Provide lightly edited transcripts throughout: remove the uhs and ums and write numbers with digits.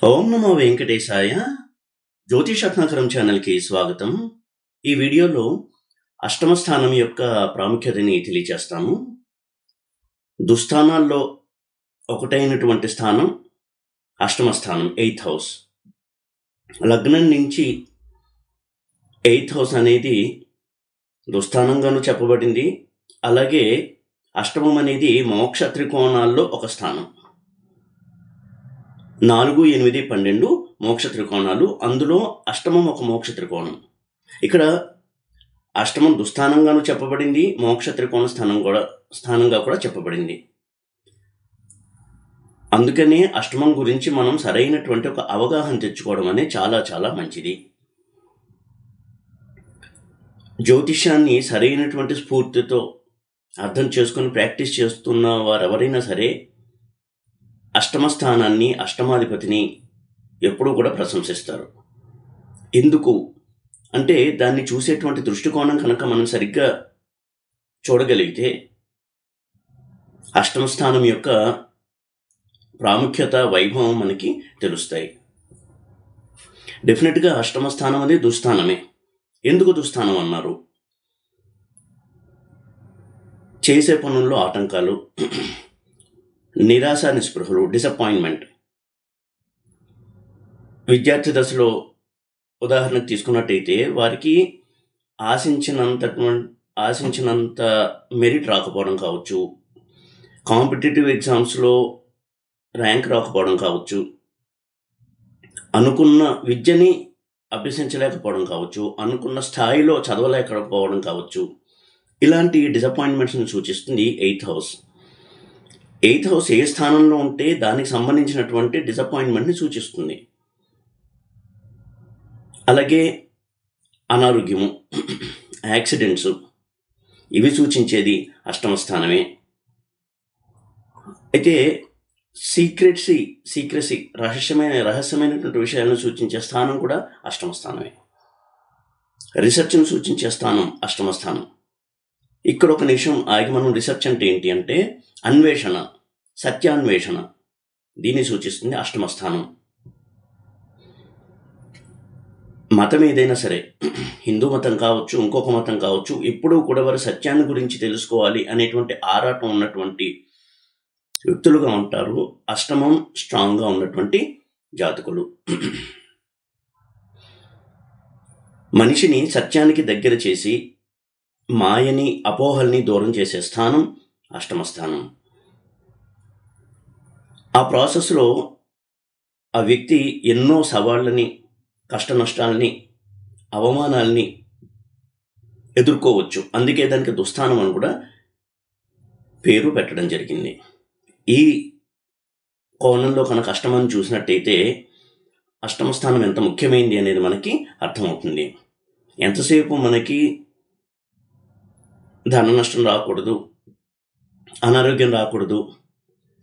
ఓం నమో వెంకటేశాయ. జ్యోతిషరత్నాకరం ఛానల్కి స్వాగతం. ఈ వీడియోలో అష్టమ స్థానం యొక్క ప్రాముఖ్యతని తెలియజేస్తాము. దుస్థానాల్లో ఒకటైనటువంటి స్థానం అష్టమ స్థానం, 8th హౌస్. లగ్నం నుంచి 8th హౌస్ అనేది దుస్థానంగాను చెప్పబడింది. అలాగే అష్టమం అనేది మోక్ష త్రికోణాల్లో ఒక స్థానం. 4, 8, 12 మోక్ష త్రికోణాలు, అందులో అష్టమం ఒక మోక్ష త్రికోణం. ఇక్కడ అష్టమం దుస్థానంగాను చెప్పబడింది, మోక్ష త్రికోణ స్థానంగా కూడా చెప్పబడింది. అందుకనే అష్టమం గురించి మనం సరైనటువంటి ఒక అవగాహన తెచ్చుకోవడం అనేది చాలా చాలా మంచిది. జ్యోతిష్యాన్ని సరైనటువంటి స్ఫూర్తితో అర్థం చేసుకుని ప్రాక్టీస్ చేస్తున్న వారెవరైనా సరే అష్టమ స్థానాన్ని, అష్టమాధిపతిని ఎప్పుడూ కూడా ప్రశంసిస్తారు. ఎందుకు అంటే దాన్ని చూసేటువంటి దృష్టికోణం కనుక మనం సరిగ్గా చూడగలిగితే అష్టమ స్థానం యొక్క ప్రాముఖ్యత, వైభవం మనకి తెలుస్తాయి. డెఫినెట్గా అష్టమ స్థానం అనేది దుస్థానమే. ఎందుకు దుస్థానం అన్నారు? చేసే పనుల్లో ఆటంకాలు, నిరాశ నిస్పృహలు, డిసప్పాయింట్మెంట్. విద్యార్థి దశలో ఉదాహరణకు తీసుకున్నట్టయితే వారికి ఆశించినంత మెరిట్ రాకపోవడం కావచ్చు, కాంపిటేటివ్ ఎగ్జామ్స్లో ర్యాంక్ రాకపోవడం కావచ్చు, అనుకున్న విద్యని అభ్యసించలేకపోవడం కావచ్చు, అనుకున్న స్థాయిలో చదవలేకపోవడం కావచ్చు. ఇలాంటి డిసప్పాయింట్మెంట్స్ని సూచిస్తుంది 8th హౌస్. 8th హౌస్ ఏ స్థానంలో ఉంటే దానికి సంబంధించినటువంటి డిసప్పాయింట్మెంట్ని సూచిస్తుంది. అలాగే అనారోగ్యము, యాక్సిడెంట్స్, ఇవి సూచించేది అష్టమ స్థానమే. అయితే సీక్రసీ రహస్యమైనటువంటి విషయాలను సూచించే స్థానం కూడా అష్టమ స్థానమే. రీసెర్చ్ను సూచించే స్థానం అష్టమ స్థానం. ఇక్కడ ఒక నిమిషం ఆగి మనం రీసెర్చ్ అంటే ఏంటి అంటే అన్వేషణ, సత్యాన్వేషణ, దీన్ని సూచిస్తుంది అష్టమ స్థానం. మతం ఏదైనా సరే, హిందూ మతం కావచ్చు, ఇంకొక మతం కావచ్చు, ఎప్పుడూ కూడా వారు సత్యాన్ని గురించి తెలుసుకోవాలి అనేటువంటి ఆరాటం ఉన్నటువంటి వ్యక్తులుగా ఉంటారు అష్టమం స్ట్రాంగ్గా ఉన్నటువంటి జాతకులు. మనిషిని సత్యానికి దగ్గర చేసి మాయని, అపోహల్ని దూరం చేసే స్థానం అష్టమ స్థానం. ఆ ప్రాసెస్లో ఆ వ్యక్తి ఎన్నో సవాళ్ళని, కష్ట నష్టాలని, అవమానాలని ఎదుర్కోవచ్చు. అందుకే దానికి దుస్థానం అని కూడా పేరు పెట్టడం జరిగింది. ఈ కోణంలో కనుక అష్టమాన్ని చూసినట్టయితే అష్టమ స్థానం ఎంత ముఖ్యమైనది అనేది మనకి అర్థమవుతుంది. ఎంతసేపు మనకి ధన నష్టం రాకూడదు, అనారోగ్యం రాకూడదు,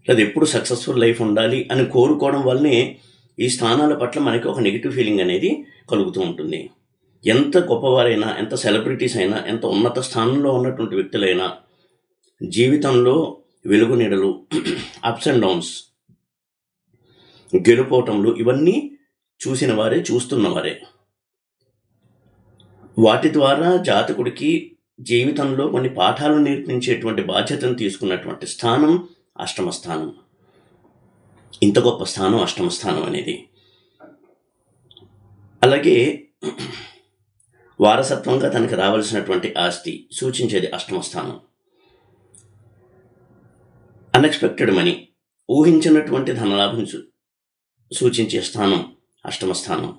లేదా ఎప్పుడు సక్సెస్ఫుల్ లైఫ్ ఉండాలి అని కోరుకోవడం వల్లనే ఈ స్థానాల పట్ల మనకి ఒక నెగిటివ్ ఫీలింగ్ అనేది కలుగుతూ ఉంటుంది. ఎంత గొప్పవారైనా, ఎంత సెలబ్రిటీస్ అయినా, ఎంత ఉన్నత స్థానంలో ఉన్నటువంటి వ్యక్తులైనా జీవితంలో వెలుగు నీడలు, అప్స్ అండ్ డౌన్స్, గెలుపోవటంలు, ఇవన్నీ చూసిన వారే, చూస్తున్నవారే. వాటి ద్వారా జాతకుడికి జీవితంలో కొన్ని పాఠాలు నేర్పించేటువంటి బాధ్యతను తీసుకున్నటువంటి స్థానం అష్టమ స్థానం. ఇంత గొప్ప స్థానం అష్టమ స్థానం అనేది. అలాగే వారసత్వంగా తనకి రావాల్సినటువంటి ఆస్తి సూచించేది అష్టమ స్థానం. అన్ఎక్స్పెక్టెడ్ మనీ, ఊహించినటువంటి ధనలాభం సూచించే స్థానం అష్టమ స్థానం.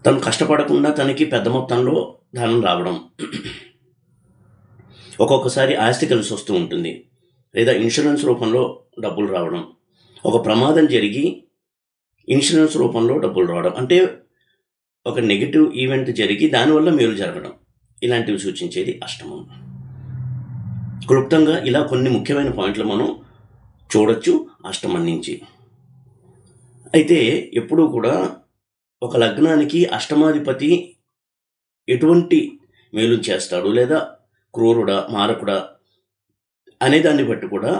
తను కష్టపడకుండా తనకి పెద్ద మొత్తంలో ధనం రావడం, ఒక్కొక్కసారి ఆస్తి కలిసి వస్తూ ఉంటుంది, లేదా ఇన్సూరెన్స్ రూపంలో డబ్బులు రావడం, ఒక ప్రమాదం జరిగి ఇన్సూరెన్స్ రూపంలో డబ్బులు రావడం, అంటే ఒక నెగిటివ్ ఈవెంట్ జరిగి దానివల్ల మేలు జరగడం, ఇలాంటివి సూచించేది అష్టమం. క్లుప్తంగా ఇలా కొన్ని ముఖ్యమైన పాయింట్లు మనం చూడొచ్చు అష్టమం నుంచి. అయితే ఎప్పుడూ కూడా ఒక లగ్నానికి అష్టమాధిపతి ఎటువంటి మేలు చేస్తాడు, లేదా క్రూరుడా, మారకుడా అనే దాన్ని బట్టి కూడా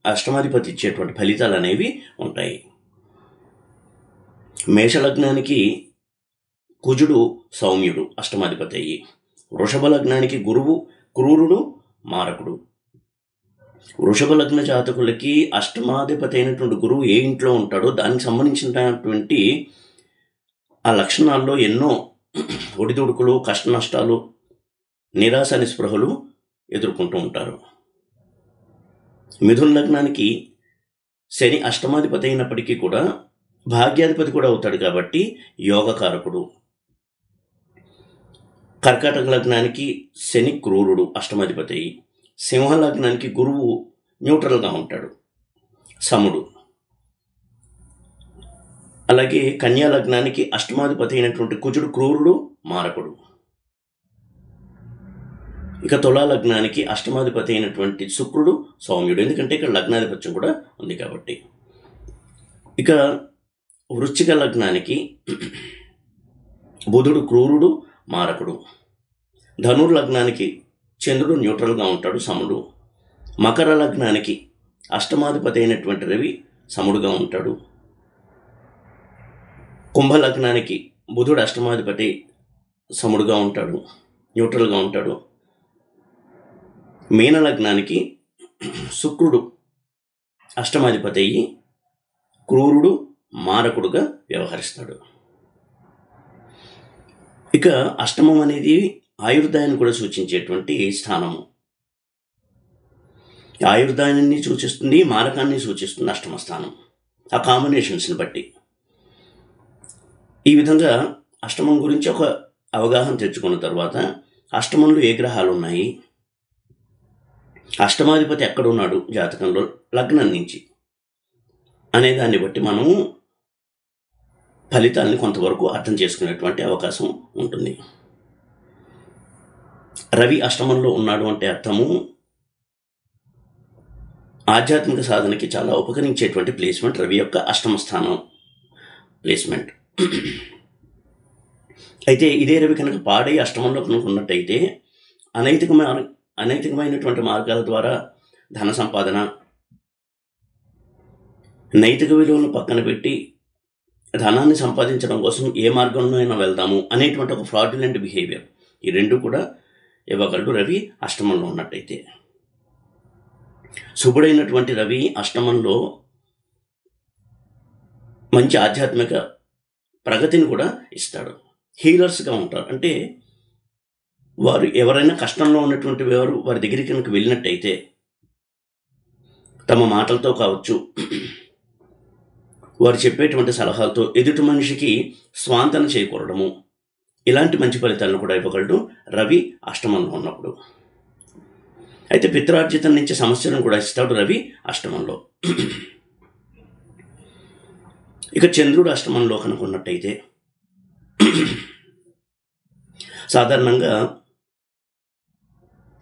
అష్టమాధిపతి ఇచ్చేటువంటి ఫలితాలు అనేవి ఉంటాయి. మేషలగ్నానికి కుజుడు సౌమ్యుడు అష్టమాధిపతి అయ్యి, వృషభ లగ్నానికి గురువు క్రూరుడు మారకుడు. వృషభ లగ్న జాతకులకి అష్టమాధిపతి అయినటువంటి గురువు ఏ ఇంట్లో ఉంటాడో దానికి సంబంధించినటువంటి ఆ లక్షణాల్లో ఎన్నో ఒడిదుడుకులు, కష్ట నష్టాలు, నిరాశ నిస్పృహలు ఎదుర్కొంటూ ఉంటారు. మిథున లగ్నానికి శని అష్టమాధిపతి అయినప్పటికీ కూడా భాగ్యాధిపతి కూడా అవుతాడు కాబట్టి యోగకారకుడు. కర్కాటక లగ్నానికి శని క్రూరుడు అష్టమాధిపతి. సింహ లగ్నానికి గురువు న్యూట్రల్గా ఉంటాడు, సముడు. అలాగే కన్యా లగ్నానికి అష్టమాధిపతి అయినటువంటి కుజుడు క్రూరుడు మారకుడు. ఇక తులా లగ్నానికి అష్టమాధిపతి అయినటువంటి శుక్రుడు సౌమ్యుడు, ఎందుకంటే ఇక్కడ లగ్నాధిపత్యం కూడా ఉంది కాబట్టి. ఇక వృశ్చిక లగ్నానికి బుధుడు క్రూరుడు మారకుడు. ధనుర్ లగ్నానికి చంద్రుడు న్యూట్రల్గా ఉంటాడు, సముడు. మకర లగ్నానికి అష్టమాధిపతి అయినటువంటి రవి సముడుగా ఉంటాడు. కుంభ లగ్నానికి బుధుడు అష్టమాధిపతి సముడుగా ఉంటాడు, న్యూట్రల్గా ఉంటాడు. మీన లగ్నానికి శుక్రుడు అష్టమాధిపతి అయ్యి క్రూరుడు మారకుడుగా వ్యవహరిస్తాడు. ఇక అష్టమం అనేది ఆయుర్దాయాన్ని కూడా సూచించేటువంటి స్థానము. ఆయుర్దాయాన్ని సూచిస్తుంది, మారకాన్ని సూచిస్తుంది అష్టమ స్థానం, ఆ కాంబినేషన్స్ని బట్టి. ఈ విధంగా అష్టమం గురించి ఒక అవగాహన తెచ్చుకున్న తర్వాత అష్టమంలో ఏ గ్రహాలు ఉన్నాయి, అష్టమాధిపతి ఎక్కడున్నాడు జాతకంలో లగ్నం నుంచి అనే దాన్ని బట్టి మనము ఫలితాలని కొంతవరకు అర్థం చేసుకునేటువంటి అవకాశం ఉంటుంది. రవి అష్టమంలో ఉన్నాడు అంటే అర్థము ఆధ్యాత్మిక సాధనకి చాలా ఉపకరించేటువంటి ప్లేస్మెంట్ రవి యొక్క అష్టమ స్థానం ప్లేస్మెంట్. అయితే ఇదే రవి కనుక పాడై అష్టమంలో కనుక ఉన్నట్టయితే అనైతికమైనటువంటి మార్గాల ద్వారా ధన సంపాదన, నైతిక విలువలను పక్కన పెట్టి ధనాన్ని సంపాదించడం కోసం ఏ మార్గంలో అయినా వెళ్దాము అనేటువంటి ఒక ఫ్రాడ్యులెంట్ బిహేవియర్, ఈ రెండు కూడా ఇవ్వగలడు రవి అష్టమంలో ఉన్నట్టయితే. శుభుడైనటువంటి రవి అష్టమంలో మంచి ఆధ్యాత్మిక ప్రగతిని కూడా ఇస్తాడు. హీలర్స్గా ఉంటారు, అంటే వారు ఎవరైనా కష్టంలో ఉన్నటువంటి వారి దగ్గరికి కనుక వెళ్ళినట్టయితే తమ మాటలతో కావచ్చు, వారు చెప్పేటువంటి సలహాలతో ఎదుటి మనిషికి స్వాంతన చేకూరడము, ఇలాంటి మంచి ఫలితాలను కూడా ఇవ్వగలడు రవి అష్టమంలో ఉన్నప్పుడు. అయితే పిత్రార్జితం నుంచి సమస్యలను కూడా ఇస్తాడు రవి అష్టమంలో. ఇక చంద్రుడు అష్టమంలో కనుకున్నట్టయితే సాధారణంగా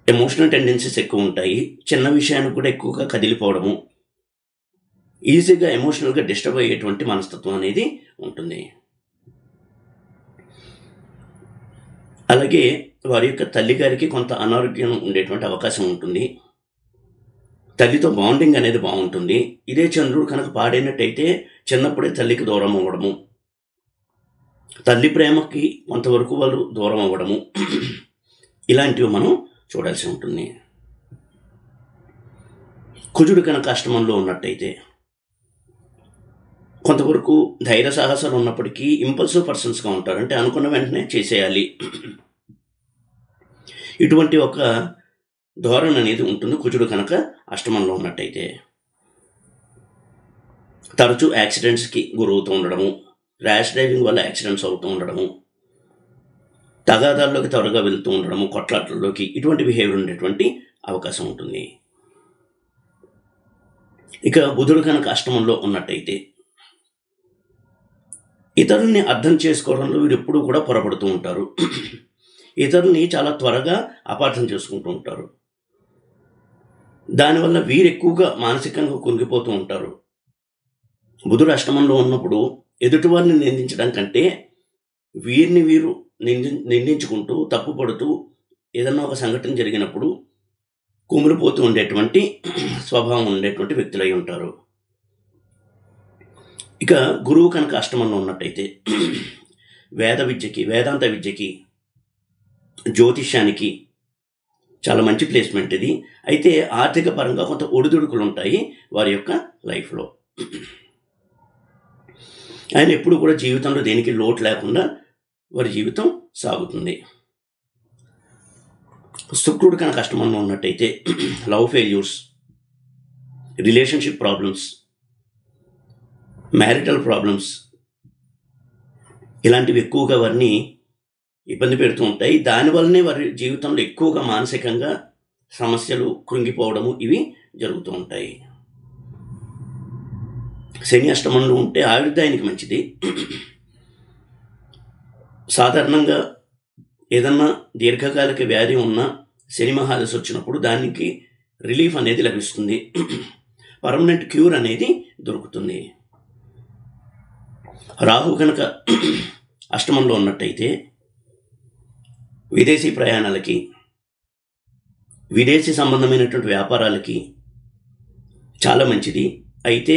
ఎమోషనల్ టెండెన్సీస్ ఎక్కువ ఉంటాయి, చిన్న విషయానికి కూడా ఎక్కువగా కదిలిపోవడము, ఈజీగా ఎమోషనల్గా డిస్టర్బ్ అయ్యేటువంటి మనస్తత్వం అనేది ఉంటుంది. అలాగే వారి యొక్క తల్లి గారికి కొంత అనారోగ్యం ఉండేటువంటి అవకాశం ఉంటుంది, తల్లితో బాండింగ్ అనేది బాగుంటుంది. ఇదే చంద్రుడు కనుక పాడైనట్టయితే చిన్నప్పుడే తల్లికి దూరం అవ్వడము, తల్లి ప్రేమకి కొంతవరకు వాళ్ళు దూరం అవ్వడము, ఇలాంటివి మనం చూడాల్సి ఉంటుంది. కుజుడు కనుక అష్టమంలో ఉన్నట్టయితే కొంతవరకు ధైర్య సాహసాలు ఉన్నప్పటికీ ఇంపల్సివ్ పర్సన్స్గా ఉంటారు, అంటే అనుకున్న వెంటనే చేసేయాలి, ఇటువంటి ఒక ధోరణి అనేది ఉంటుంది కుజుడు కనుక అష్టమంలో ఉన్నట్టయితే. తరచూ యాక్సిడెంట్స్కి గురవుతూ ఉండడము, ర్యాష్ డ్రైవింగ్ వల్ల యాక్సిడెంట్స్ అవుతూ ఉండడము, తగాదాల్లోకి త్వరగా వెళ్తూ ఉండడము, కొట్లాట్లలోకి, ఇటువంటి బిహేవియర్ ఉండేటువంటి అవకాశం ఉంటుంది. ఇక బుధుడు కనుక అష్టమంలో ఉన్నట్టయితే ఇతరుల్ని అర్థం చేసుకోవడంలో వీరు ఎప్పుడూ కూడా పొరపడుతూ ఉంటారు, ఇతరుల్ని చాలా త్వరగా అపార్థం చేసుకుంటూ ఉంటారు. దానివల్ల వీరు ఎక్కువగా మానసికంగా కుంగిపోతూ ఉంటారు. బుధుడు అష్టమంలో ఉన్నప్పుడు ఎదుటివారిని నిందించడం కంటే వీరిని వీరు నిందించుకుంటూ తప్పుపడుతూ ఏదన్నా ఒక సంఘటన జరిగినప్పుడు కుమిలిపోతూ ఉండేటువంటి స్వభావం ఉండేటువంటి వ్యక్తులై ఉంటారు. ఇక గురువు కనుక అష్టమంలో ఉన్నట్టయితే వేదాంత విద్యకి, జ్యోతిష్యానికి చాలా మంచి ప్లేస్మెంట్ ఇది. అయితే ఆర్థిక పరంగా కొంత ఒడిదుడుకులు ఉంటాయి వారి యొక్క లైఫ్లో. ఆయన ఎప్పుడు కూడా జీవితంలో దేనికి లోటు లేకుండా వారి జీవితం సాగుతుంది. శుక్రుడు కనుక అష్టమంలో ఉన్నట్టయితే love failures, relationship problems, marital problems ఇలాంటివి ఎక్కువగా వారిని ఇబ్బంది పెడుతూ ఉంటాయి. దానివల్లనే వారి జీవితంలో ఎక్కువగా మానసికంగా సమస్యలు, కృంగిపోవడము ఇవి జరుగుతూ ఉంటాయి. శని అష్టమంలో ఉంటే ఆయుర్దాయానికి మంచిది. సాధారణంగా ఏదన్నా దీర్ఘకాలిక వ్యాధి ఉన్నా శని మహాదశ వచ్చినప్పుడు దానికి రిలీఫ్ అనేది లభిస్తుంది, పర్మనెంట్ క్యూర్ అనేది దొరుకుతుంది. రాహు కనుక అష్టమంలో ఉన్నట్టయితే విదేశీ ప్రయాణాలకి, విదేశీ సంబంధమైనటువంటి వ్యాపారాలకి చాలా మంచిది. అయితే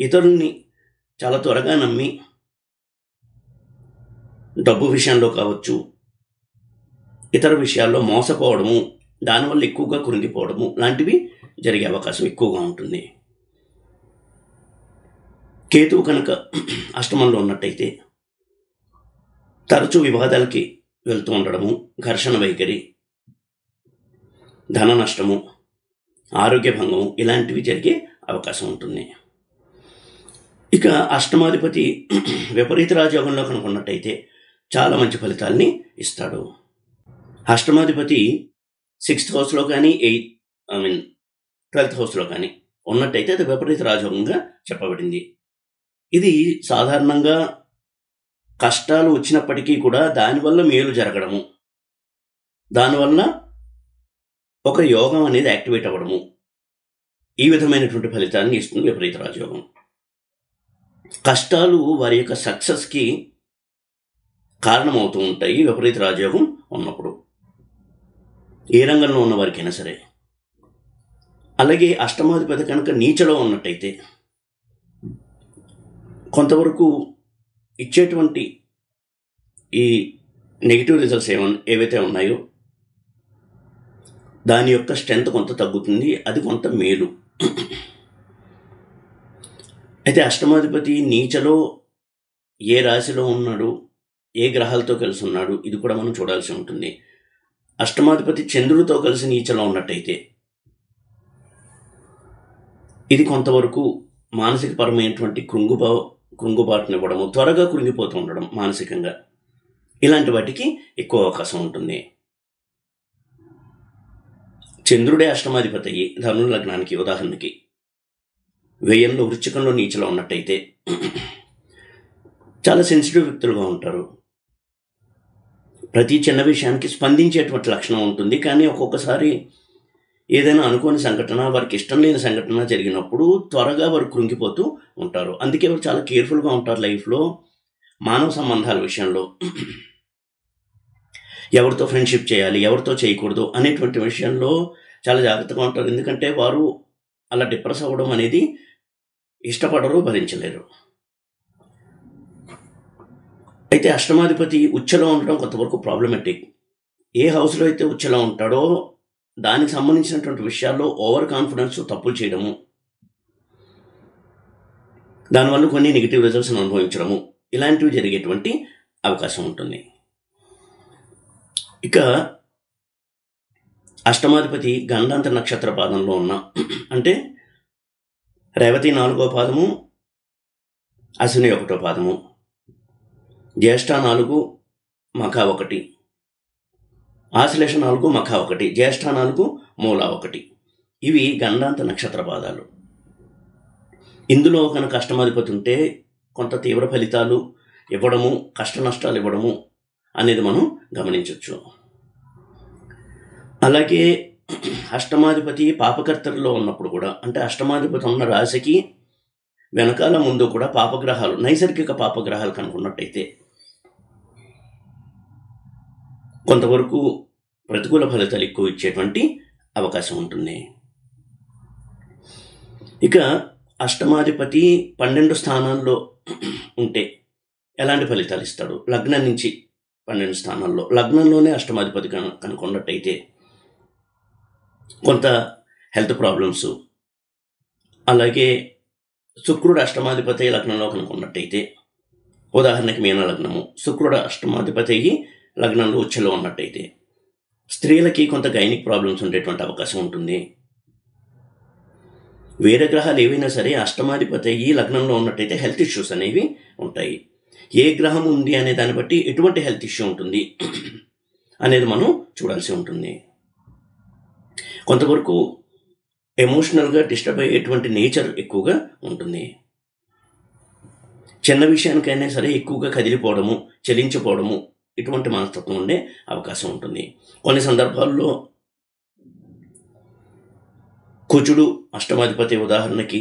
ఇతరుల్ని చాలా త్వరగా నమ్మి డబ్బు విషయంలో కావచ్చు, ఇతర విషయాల్లో మోసపోవడము, దానివల్ల ఎక్కువగా కృంగిపోవడము లాంటివి జరిగే అవకాశం ఎక్కువగా ఉంటుంది. కేతువు కనుక అష్టమంలో ఉన్నట్టయితే తరచూ వివాదాలకి వెళ్తూ ఉండడము, ఘర్షణ వైఖరి, ధన నష్టము, ఆరోగ్య భంగము ఇలాంటివి జరిగే అవకాశం ఉంటుంది. ఇక అష్టమాధిపతి విపరీత రాజయోగంలో కనుక ఉన్నట్టయితే చాలా మంచి ఫలితాలని ఇస్తాడు. అష్టమాధిపతి 6th హౌస్లో కానీ 12th హౌస్లో కానీ ఉన్నట్టయితే అది విపరీత రాజయోగంగా చెప్పబడింది. ఇది సాధారణంగా కష్టాలు వచ్చినప్పటికీ కూడా దానివల్ల మేలు జరగడము, దానివల్ల ఒక యోగం అనేది యాక్టివేట్ అవ్వడము, ఈ విధమైనటువంటి ఫలితాన్ని ఇస్తుంది విపరీత రాజయోగం. కష్టాలు వారి యొక్క సక్సెస్కి కారణమవుతూ ఉంటాయి విపరీత రాజయోగం ఉన్నప్పుడు, ఏ రంగంలో ఉన్న వారికైనా సరే. అలాగే అష్టమాధిపతి కనుక నీచలో ఉన్నట్టయితే కొంతవరకు ఇచ్చేటువంటి ఈ నెగిటివ్ రిజల్ట్స్ ఏవైతే ఉన్నాయో దాని యొక్క స్ట్రెంత్ కొంత తగ్గుతుంది, అది కొంత మేలు. అయితే అష్టమాధిపతి నీచలో ఏ రాశిలో ఉన్నాడు, ఏ గ్రహాలతో కలిసి ఉన్నాడు, ఇది కూడా మనం చూడాల్సి ఉంటుంది. అష్టమాధిపతి చంద్రుడితో కలిసి నీచలో ఉన్నట్టయితే ఇది కొంతవరకు మానసిక పరమైనటువంటి కృంగుబాటునివ్వడము, త్వరగా కృంగిపోతూ ఉండడం మానసికంగా, ఇలాంటి వాటికి ఎక్కువ అవకాశం ఉంటుంది. చంద్రుడే అష్టమాధిపతి అయ్యి ధను లగ్నానికి ఉదాహరణకి వ్యయంలో వృశ్చికంలో నీచలో ఉన్నట్టయితే చాలా సెన్సిటివ్ వ్యక్తులుగా ఉంటారు. ప్రతి చిన్న విషయానికి స్పందించేటువంటి లక్షణం ఉంటుంది. కానీ ఒక్కొక్కసారి ఏదైనా అనుకోని సంఘటన, వారికి ఇష్టం లేని సంఘటన జరిగినప్పుడు త్వరగా వారు కృంగిపోతూ ఉంటారు. అందుకే వారు చాలా కేర్ఫుల్గా ఉంటారు లైఫ్లో, మానవ సంబంధాల విషయంలో. ఎవరితో ఫ్రెండ్షిప్ చేయాలి, ఎవరితో చేయకూడదు అనేటువంటి విషయంలో చాలా జాగ్రత్తగా ఉంటారు. ఎందుకంటే వారు అలా డిప్రెస్ అవ్వడం అనేది ఇష్టపడరు, భరించలేరు. అయితే అష్టమాధిపతి ఉచ్చలో ఉండడం కొంతవరకు ప్రాబ్లమెటిక్. ఏ హౌస్లో అయితే ఉచ్చలో ఉంటాడో దానికి సంబంధించినటువంటి విషయాల్లో ఓవర్ కాన్ఫిడెన్స్, తప్పులు చేయడము, దానివల్ల కొన్ని నెగిటివ్ రిజల్ట్స్ని అనుభవించడము ఇలాంటివి జరిగేటువంటి అవకాశం ఉంటుంది. ఇక అష్టమాధిపతి గండాంతర నక్షత్ర పాదంలో ఉన్న, అంటే రేవతి 4వ పాదము, అశ్విని 1వ పాదము, జ్యేష్ఠ 4, మఖ 1, ఆశ్లేష 4, మఖ 1, జ్యేష్ఠ 4, మూల 1, ఇవి గండాంత నక్షత్ర పాదాలు. ఇందులో కనుక అష్టమాధిపతి ఉంటే కొంత తీవ్ర ఫలితాలు ఇవ్వడము, కష్ట నష్టాలు ఇవ్వడము అనేది మనం గమనించవచ్చు. అలాగే అష్టమాధిపతి పాపకర్తలో ఉన్నప్పుడు కూడా, అంటే అష్టమాధిపతి ఉన్న రాశికి వెనకాల ముందు కూడా పాపగ్రహాలు, నైసర్గిక పాపగ్రహాలు కనుకున్నట్టయితే కొంతవరకు ప్రతికూల ఫలితాలు ఎక్కువ ఇచ్చేటువంటి అవకాశం ఉంటుంది. ఇక అష్టమాధిపతి 12 స్థానాల్లో ఉంటే ఎలాంటి ఫలితాలు ఇస్తాడు? లగ్నం నుంచి 12 స్థానాల్లో, లగ్నంలోనే అష్టమాధిపతి కనుక ఉన్నట్టయితే కొంత హెల్త్ ప్రాబ్లమ్స్, అలాగే శుక్రుడు అష్టమాధిపతి లగ్నంలో కనుక ఉన్నట్టయితే, ఉదాహరణకి మీన లగ్నము, శుక్రుడు అష్టమాధిపతి అయ్యి లగ్నంలో ఉచ్చలో ఉన్నట్టయితే స్త్రీలకి కొంత గైనిక్ ప్రాబ్లమ్స్ ఉండేటువంటి అవకాశం ఉంటుంది. వేరే గ్రహాలు ఏవైనా సరే అష్టమాధిపతి అయ్యి లగ్నంలో ఉన్నట్టయితే హెల్త్ ఇష్యూస్ అనేవి ఉంటాయి. ఏ గ్రహం ఉంది అనే దాన్ని బట్టి ఎటువంటి హెల్త్ ఇష్యూ ఉంటుంది అనేది మనం చూడాల్సి ఉంటుంది. కొంతవరకు ఎమోషనల్గా డిస్టర్బ్ అయ్యేటువంటి నేచర్ ఎక్కువగా ఉంటుంది. చిన్న విషయానికైనా సరే ఎక్కువగా కదిలిపోవడము, చలించిపోవడము, ఇటువంటి మనస్తత్వం ఉండే అవకాశం ఉంటుంది. కొన్ని సందర్భాల్లో కుజుడు అష్టమాధిపతి ఉదాహరణకి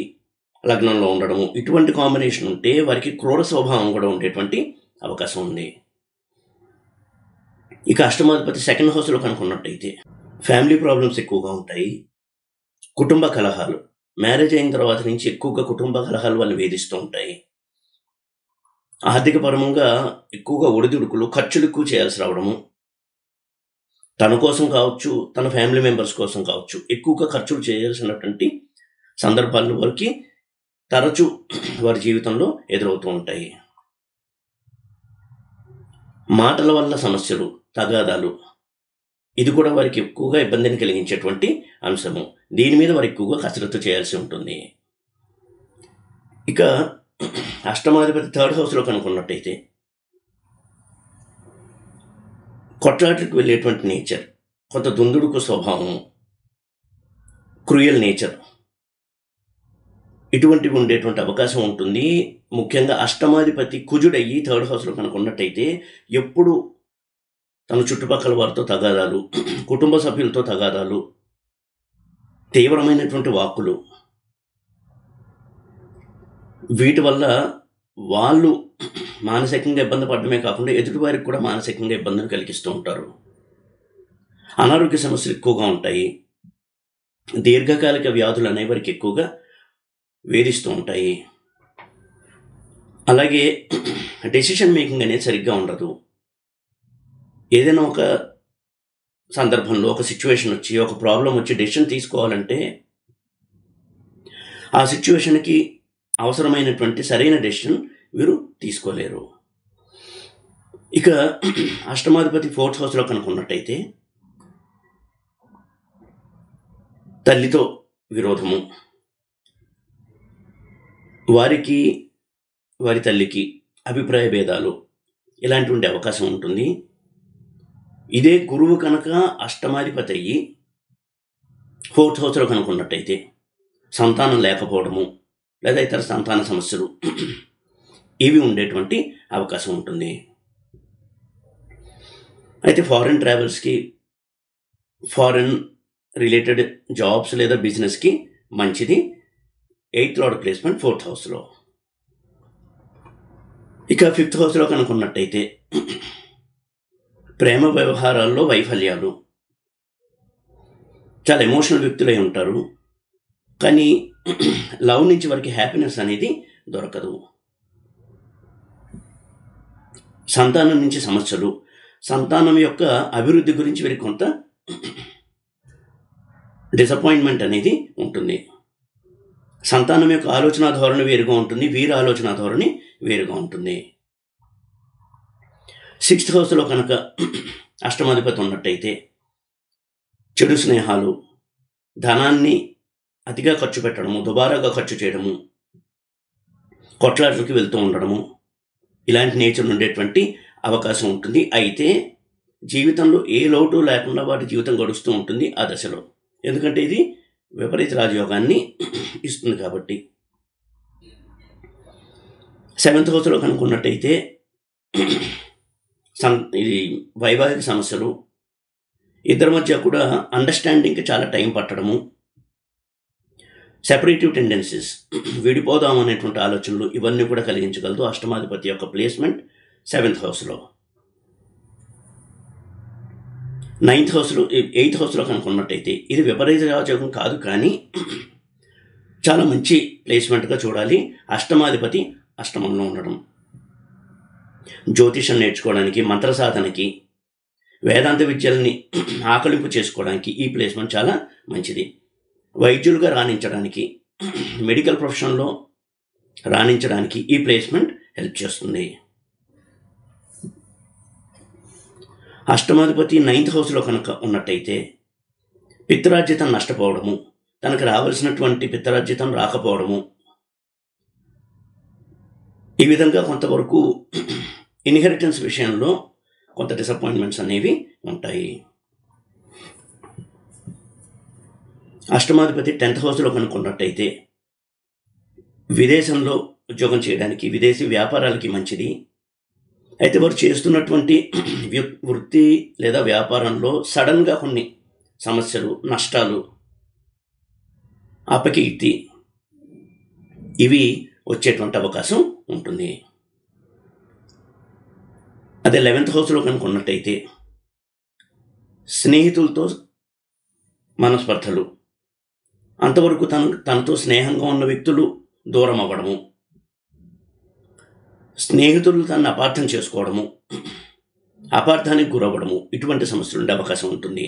లగ్నంలో ఉండడము, ఇటువంటి కాంబినేషన్ ఉంటే వారికి క్రూర స్వభావం కూడా ఉండేటువంటి అవకాశం ఉంది. ఇక అష్టమాధిపతి సెకండ్ హౌస్లో కనుకున్నట్టయితే ఫ్యామిలీ ప్రాబ్లమ్స్ ఎక్కువగా ఉంటాయి. కుటుంబ కలహాలు, మ్యారేజ్ అయిన తర్వాత నుంచి ఎక్కువగా కుటుంబ కలహాలు వాళ్ళు వేధిస్తూ ఉంటాయి. ఆర్థిక పరంగా ఎక్కువగా ఒడిదుడుకులు, ఖర్చులు ఎక్కువ చేయాల్సి రావడము, తన కోసం కావచ్చు, తన ఫ్యామిలీ మెంబర్స్ కోసం కావచ్చు, ఎక్కువగా ఖర్చులు చేయాల్సినటువంటి సందర్భాలు వారికి తరచూ వారి జీవితంలో ఎదురవుతూ ఉంటాయి. మాటల వల్ల సమస్యలు, తగాదాలు, ఇది కూడా వారికి ఎక్కువగా ఇబ్బందిని కలిగించేటువంటి అంశము. దీని మీద వారు ఎక్కువగా కసరత్తు చేయాల్సి ఉంటుంది. ఇక అష్టమాధిపతి థర్డ్ హౌస్లో కనుకున్నట్టయితే కొట్లాటలకు వెళ్ళేటువంటి నేచర్, కొంత దుందుడుకు స్వభావం, క్రూయల్ నేచర్, ఇటువంటివి ఉండేటువంటి అవకాశం ఉంటుంది. ముఖ్యంగా అష్టమాధిపతి కుజుడయ్యి థర్డ్ హౌస్లో కనుకున్నట్టయితే ఎప్పుడు తన చుట్టుపక్కల వారితో తగాదాలు, కుటుంబ సభ్యులతో తగాదాలు, తీవ్రమైనటువంటి వాక్కులు, వీటి వల్ల వాళ్ళు మానసికంగా ఇబ్బంది పడడమే కాకుండా ఎదుటివారికి కూడా మానసికంగా ఇబ్బందులు కలిగిస్తూ ఉంటారు. అనారోగ్య సమస్యలు ఎక్కువగా ఉంటాయి. దీర్ఘకాలిక వ్యాధులు అనేవి వారికి ఎక్కువగా వేధిస్తూ ఉంటాయి. అలాగే డెసిషన్ మేకింగ్ అనేది సరిగ్గా ఉండదు. ఏదైనా ఒక సందర్భంలో ఒక సిచ్యువేషన్ వచ్చి, ఒక ప్రాబ్లం వచ్చి డెసిషన్ తీసుకోవాలంటే ఆ సిచ్యువేషన్కి అవసరమైనటువంటి సరైన డెసిషన్ వీరు తీసుకోలేరు. ఇక అష్టమాధిపతి ఫోర్త్ హౌస్లో కనుకున్నట్టయితే తల్లితో విరోధము, వారికి వారి తల్లికి అభిప్రాయ భేదాలు, ఇలాంటి అవకాశం ఉంటుంది. ఇదే గురువు కనుక అష్టమాధిపతి అయ్యి ఫోర్త్ హౌస్లో కనుకున్నట్టయితే సంతానం లేకపోవడము లేదా ఇతర సంతాన సమస్యలు ఇవి ఉండేటువంటి అవకాశం ఉంటుంది. అయితే ఫారిన్ ట్రావెల్స్కి, ఫారిన్ రిలేటెడ్ జాబ్స్ లేదా బిజినెస్కి మంచిది 8th లార్డ్ ప్లేస్మెంట్ 4th హౌస్లో. ఇక 5th హౌస్లో కనుకున్నట్టయితే ప్రేమ వ్యవహారాల్లో వైఫల్యాలు, చాలా ఎమోషనల్ వ్యక్తులై ఉంటారు, కానీ లవ్ నుంచి వారికి హ్యాపీనెస్ అనేది దొరకదు. సంతానం నుంచి సమస్యలు, సంతానం యొక్క అభివృద్ధి గురించి వీరికి కొంత డిసప్పాయింట్మెంట్ అనేది ఉంటుంది. సంతానం యొక్క ఆలోచన ధోరణి వేరుగా ఉంటుంది, వీరి ఆలోచన ధోరణి వేరుగా ఉంటుంది. 6th హౌస్లో కనుక అష్టమాధిపతి ఉన్నట్టయితే చెడు స్నేహాలు, ధనాన్ని అతిగా ఖర్చు పెట్టడము, దుబారాగా ఖర్చు చేయడము, కొట్లాటలకి వెళ్తూ ఉండడము, ఇలాంటి నేచర్ ఉండేటువంటి అవకాశం ఉంటుంది. అయితే జీవితంలో ఏ లోటు లేకుండా వాటి జీవితం గడుస్తూ ఉంటుంది ఆ దశలో, ఎందుకంటే ఇది విపరీత రాజయోగాన్ని ఇస్తుంది కాబట్టి. 7th హౌస్లో కనుక్కున్నట్టయితే ఇది వైవాహిక సమస్యలు, ఇద్దరి మధ్య కూడా అండర్స్టాండింగ్కి చాలా టైం పట్టడము, సెపరేటివ్ టెండెన్సీస్, విడిపోదాం అనేటువంటి ఆలోచనలు, ఇవన్నీ కూడా కలిగించగలదు అష్టమాధిపతి యొక్క ప్లేస్మెంట్ 7th హౌస్లో. 8th హౌస్లో కనుక్కున్నట్టయితే ఇది విపరీత రాజయోగం కాదు, కానీ చాలా మంచి ప్లేస్మెంట్గా చూడాలి. అష్టమాధిపతి అష్టమంలో ఉండడం జ్యోతిషం నేర్చుకోవడానికి, మంత్ర సాధనకి, వేదాంత విద్యల్ని ఆకలింపు చేసుకోవడానికి ఈ ప్లేస్మెంట్ చాలా మంచిది. వైద్యులుగా రాణించడానికి, మెడికల్ ప్రొఫెషన్లో రాణించడానికి ఈ ప్లేస్మెంట్ హెల్ప్ చేస్తుంది. అష్టమాధిపతి 9th హౌస్లో కనుక ఉన్నట్టయితే పితరార్జితం నష్టపోవడము, తనకు రావాల్సినటువంటి పితరార్జితం రాకపోవడము, ఈ విధంగా కొంతవరకు ఇన్హెరిటెన్స్ విషయంలో కొంత డిసప్పాయింట్మెంట్స్ అనేవి ఉంటాయి. అష్టమాధిపతి 10th హౌస్లో కనుక్కున్నట్టయితే విదేశంలో ఉద్యోగం చేయడానికి, విదేశీ వ్యాపారాలకి మంచిది. అయితే వారు చేస్తున్నటువంటి వృత్తి లేదా వ్యాపారంలో సడన్గా కొన్ని సమస్యలు, నష్టాలు, అపకీర్తి ఇవి వచ్చేటువంటి అవకాశం ఉంటుంది. అదే 11th హౌస్లో కనుక ఉన్నట్టయితే స్నేహితులతో మనస్పర్ధలు, అంతవరకు తనతో స్నేహంగా ఉన్న వ్యక్తులు దూరం అవ్వడము, స్నేహితులు తనను అపార్థం చేసుకోవడము, అపార్థానికి గురవ్వడము, ఇటువంటి సమస్యలు ఉండే అవకాశం ఉంటుంది.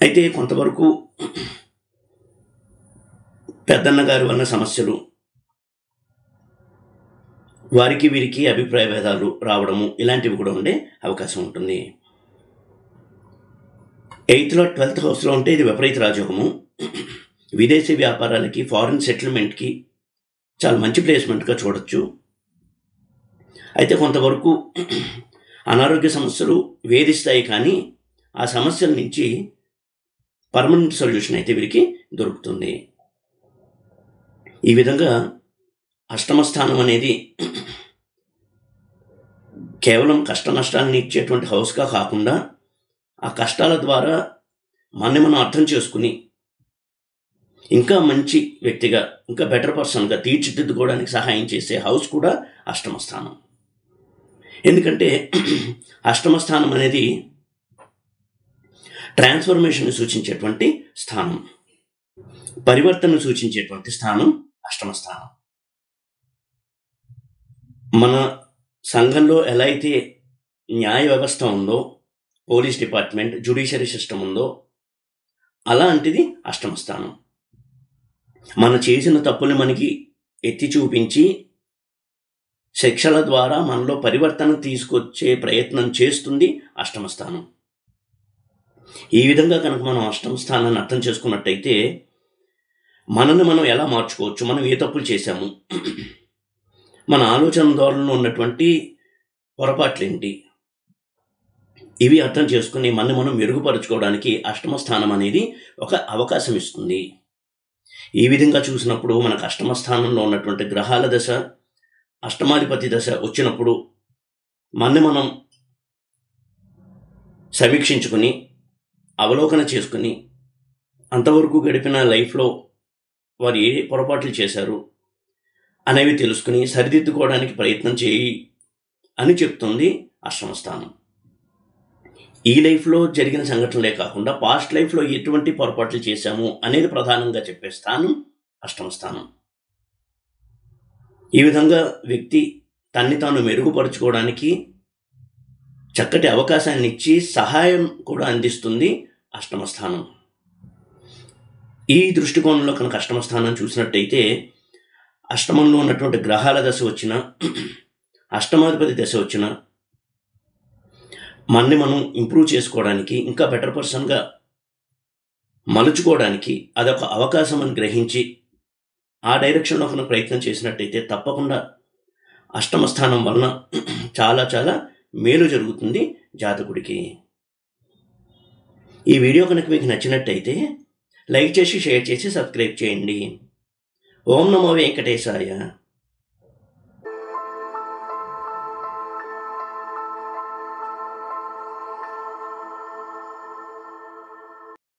అయితే కొంతవరకు పెద్దన్న గారి వలన సమస్యలు, వారికి వీరికి అభిప్రాయ భేదాలు రావడము, ఇలాంటివి కూడా ఉండే అవకాశం ఉంటుంది. 8th, 12th హౌస్లో ఉంటే ఇది విపరీత రాజయోగము. విదేశీ వ్యాపారాలకి, ఫారిన్ సెటిల్మెంట్కి చాలా మంచి ప్లేస్మెంట్గా చూడొచ్చు. అయితే కొంతవరకు అనారోగ్య సమస్యలు వేధిస్తాయి, కానీ ఆ సమస్యల నుంచి పర్మనెంట్ సొల్యూషన్ అయితే వీరికి దొరుకుతుంది. ఈ విధంగా అష్టమ స్థానం అనేది కేవలం కష్ట నష్టాలను ఇచ్చేటువంటి హౌస్గా కాకుండా, ఆ కష్టాల ద్వారా మనం అర్థం చేసుకుని ఇంకా మంచి వ్యక్తిగా, ఇంకా బెటర్ పర్సన్గా తీర్చిదిద్దుకోవడానికి సహాయం చేసే హౌస్ కూడా అష్టమ స్థానం. ఎందుకంటే అష్టమ స్థానం అనేది ట్రాన్స్ఫర్మేషన్ సూచించేటువంటి స్థానం, పరివర్తనను సూచించేటువంటి స్థానం అష్టమ స్థానం. మన సంఘంలో ఎలా అయితే న్యాయ వ్యవస్థ ఉందో, పోలీస్ డిపార్ట్మెంట్, జ్యుడిషియరీ సిస్టమ్ ఉందో, అలాంటిది అష్టమ స్థానం. మనం చేసిన తప్పుల్ని మనకి ఎత్తి చూపించి శిక్షల ద్వారా మనలో పరివర్తన తీసుకొచ్చే ప్రయత్నం చేస్తుంది అష్టమ స్థానం. ఈ విధంగా కనుక మనం అష్టమ స్థానాన్ని అర్థం చేసుకున్నట్టయితే మనల్ని మనం ఎలా మార్చుకోవచ్చు, మనం ఏ తప్పులు చేశాము, మన ఆలోచన ధోరణిలో ఉన్నటువంటి పొరపాట్లేంటి, ఇవి అర్థం చేసుకుని మనం మెరుగుపరుచుకోవడానికి అష్టమ స్థానం అనేది ఒక అవకాశం ఇస్తుంది. ఈ విధంగా చూసినప్పుడు మనకు అష్టమ స్థానంలో ఉన్నటువంటి గ్రహాల దశ, అష్టమాధిపతి దశ వచ్చినప్పుడు మనం సమీక్షించుకుని, అవలోకన చేసుకుని, అంతవరకు గడిపిన లైఫ్లో వారు ఏ పొరపాట్లు చేశారు అనేవి తెలుసుకుని సరిదిద్దుకోవడానికి ప్రయత్నం చేయి అని చెప్తుంది అష్టమ స్థానం. ఈ లైఫ్లో జరిగిన సంఘటనలే కాకుండా పాస్ట్ లైఫ్లో ఎటువంటి పొరపాట్లు చేశాము అనేది ప్రధానంగా చెప్పే స్థానం అష్టమ స్థానం. ఈ విధంగా వ్యక్తి తన్ని తాను మెరుగుపరుచుకోవడానికి చక్కటి అవకాశాన్ని ఇచ్చి సహాయం కూడా అందిస్తుంది అష్టమ స్థానం. ఈ దృష్టికోణంలో కనుక అష్టమ స్థానం చూసినట్టయితే అష్టమంలో ఉన్నటువంటి గ్రహాల దశ వచ్చిన, అష్టమాధిపతి దశ వచ్చిన మనం ఇంప్రూవ్ చేసుకోవడానికి, ఇంకా బెటర్ పర్సన్గా మలుచుకోవడానికి అదొక అవకాశం అని గ్రహించి ఆ డైరెక్షన్లో కనుక ప్రయత్నం చేసినట్టయితే తప్పకుండా అష్టమ స్థానం వలన చాలా చాలా మేలు జరుగుతుంది జాతకుడికి. ఈ వీడియో కనుక మీకు నచ్చినట్టయితే లైక్ చేసి, షేర్ చేసి, సబ్స్క్రైబ్ చేయండి. ఓం నమో వెంకటేశాయ.